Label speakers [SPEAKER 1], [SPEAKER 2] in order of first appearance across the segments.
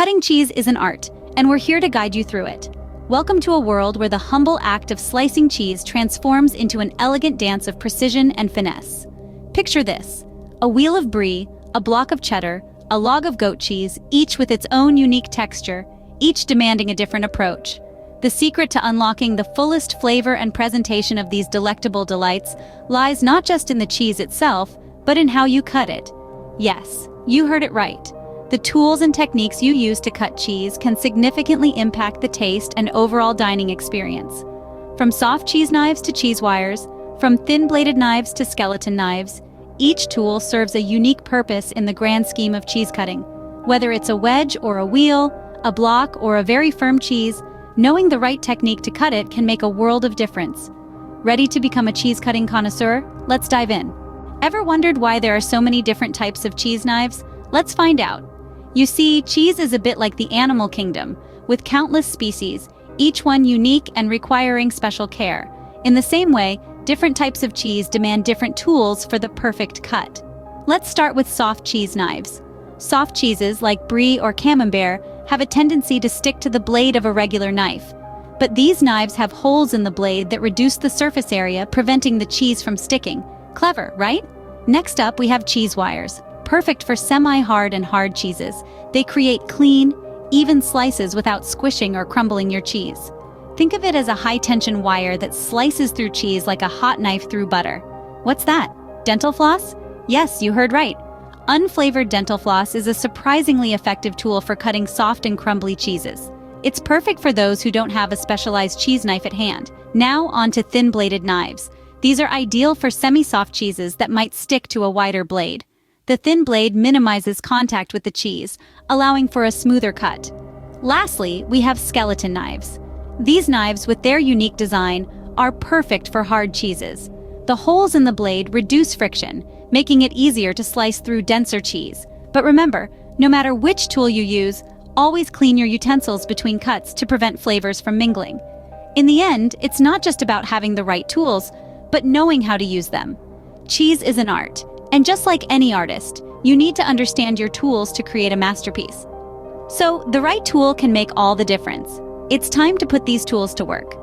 [SPEAKER 1] Cutting cheese is an art, and we're here to guide you through it. Welcome to a world where the humble act of slicing cheese transforms into an elegant dance of precision and finesse. Picture this: a wheel of brie, a block of cheddar, a log of goat cheese, each with its own unique texture, each demanding a different approach. The secret to unlocking the fullest flavor and presentation of these delectable delights lies not just in the cheese itself, but in how you cut it. Yes, you heard it right. The tools and techniques you use to cut cheese can significantly impact the taste and overall dining experience. From soft cheese knives to cheese wires, from thin-bladed knives to skeleton knives, each tool serves a unique purpose in the grand scheme of cheese cutting. Whether it's a wedge or a wheel, a block or a very firm cheese, knowing the right technique to cut it can make a world of difference. Ready to become a cheese cutting connoisseur? Let's dive in. Ever wondered why there are so many different types of cheese knives? Let's find out. You see, cheese is a bit like the animal kingdom, with countless species, each one unique and requiring special care. In the same way, different types of cheese demand different tools for the perfect cut. Let's start with soft cheese knives. Soft cheeses like brie or camembert have a tendency to stick to the blade of a regular knife. But these knives have holes in the blade that reduce the surface area, preventing the cheese from sticking. Clever, right? Next up, we have cheese wires. Perfect for semi-hard and hard cheeses. They create clean, even slices without squishing or crumbling your cheese. Think of it as a high-tension wire that slices through cheese like a hot knife through butter. What's that? Dental floss? Yes, you heard right. Unflavored dental floss is a surprisingly effective tool for cutting soft and crumbly cheeses. It's perfect for those who don't have a specialized cheese knife at hand. Now on to thin-bladed knives. These are ideal for semi-soft cheeses that might stick to a wider blade. The thin blade minimizes contact with the cheese, allowing for a smoother cut. Lastly, we have skeleton knives. These knives, with their unique design, are perfect for hard cheeses. The holes in the blade reduce friction, making it easier to slice through denser cheese. But remember, no matter which tool you use, always clean your utensils between cuts to prevent flavors from mingling. In the end, it's not just about having the right tools, but knowing how to use them. Cheese is an art, and just like any artist, you need to understand your tools to create a masterpiece. So, the right tool can make all the difference. It's time to put these tools to work.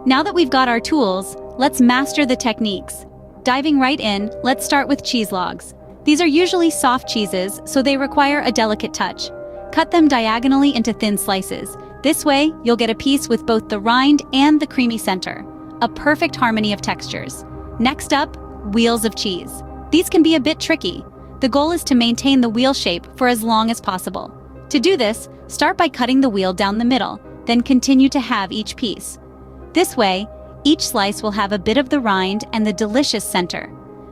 [SPEAKER 1] Now that we've got our tools, let's master the techniques. Diving right in, let's start with cheese logs. These are usually soft cheeses, so they require a delicate touch. Cut them diagonally into thin slices. This way, you'll get a piece with both the rind and the creamy center. A perfect harmony of textures. Next up, wheels of cheese. These can be a bit tricky. The goal is to maintain the wheel shape for as long as possible. To do this, start by cutting the wheel down the middle, then continue to halve each piece. This way, each slice will have a bit of the rind and the delicious center.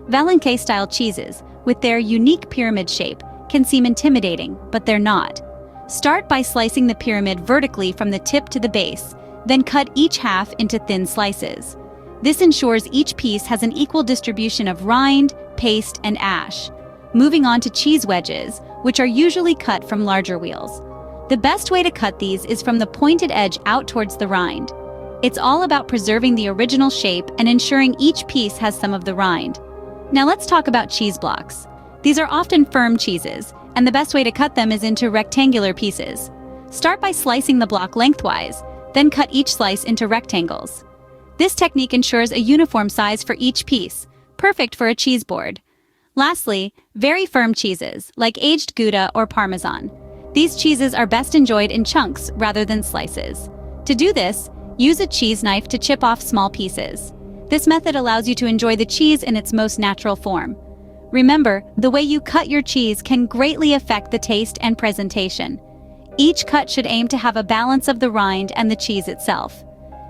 [SPEAKER 1] Valençay-style cheeses, with their unique pyramid shape, can seem intimidating, but they're not. Start by slicing the pyramid vertically from the tip to the base, then cut each half into thin slices. This ensures each piece has an equal distribution of rind, paste, and ash. Moving on to cheese wedges, which are usually cut from larger wheels. The best way to cut these is from the pointed edge out towards the rind. It's all about preserving the original shape and ensuring each piece has some of the rind. Now let's talk about cheese blocks. These are often firm cheeses, and the best way to cut them is into rectangular pieces. Start by slicing the block lengthwise, then cut each slice into rectangles. This technique ensures a uniform size for each piece, perfect for a cheese board. Lastly, very firm cheeses, like aged Gouda or Parmesan. These cheeses are best enjoyed in chunks rather than slices. To do this, use a cheese knife to chip off small pieces. This method allows you to enjoy the cheese in its most natural form. Remember, the way you cut your cheese can greatly affect the taste and presentation. Each cut should aim to have a balance of the rind and the cheese itself.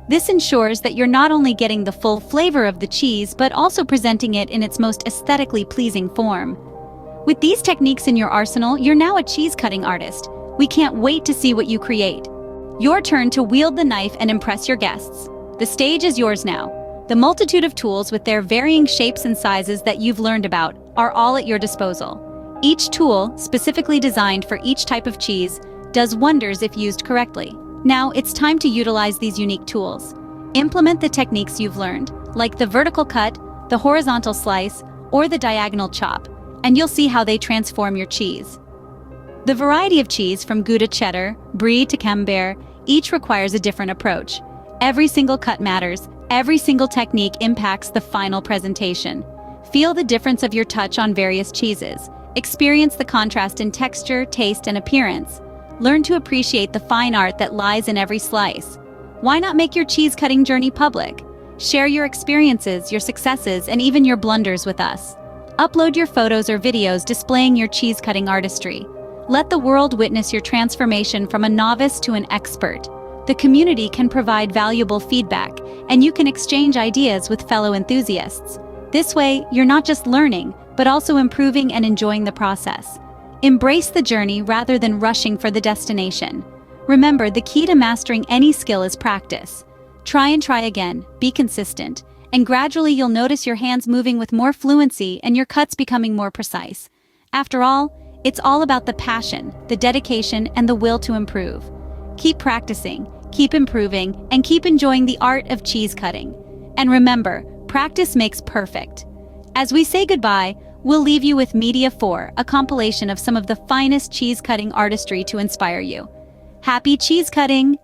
[SPEAKER 1] This ensures that you're not only getting the full flavor of the cheese, but also presenting it in its most aesthetically pleasing form. With these techniques in your arsenal, you're now a cheese cutting artist. We can't wait to see what you create. Your turn to wield the knife and impress your guests. The stage is yours now. The multitude of tools with their varying shapes and sizes that you've learned about are all at your disposal. Each tool, specifically designed for each type of cheese, does wonders if used correctly. Now it's time to utilize these unique tools. Implement the techniques you've learned, like the vertical cut, the horizontal slice, or the diagonal chop, and you'll see how they transform your cheese. The variety of cheese from Gouda cheddar, brie to camembert, each requires a different approach. Every single cut matters, every single technique impacts the final presentation. Feel the difference of your touch on various cheeses. Experience the contrast in texture, taste, and appearance. Learn to appreciate the fine art that lies in every slice. Why not make your cheese cutting journey public? Share your experiences, your successes, and even your blunders with us. Upload your photos or videos displaying your cheese cutting artistry. Let the world witness your transformation from a novice to an expert. The community can provide valuable feedback, and you can exchange ideas with fellow enthusiasts. This way, you're not just learning, but also improving and enjoying the process. Embrace the journey rather than rushing for the destination. Remember, the key to mastering any skill is practice. Try and try again, be consistent, and gradually you'll notice your hands moving with more fluency and your cuts becoming more precise. After all, it's all about the passion, the dedication, and the will to improve. Keep practicing, keep improving, and keep enjoying the art of cheese cutting. And remember, practice makes perfect. As we say goodbye, we'll leave you with Media 4, a compilation of some of the finest cheese cutting artistry to inspire you. Happy cheese cutting!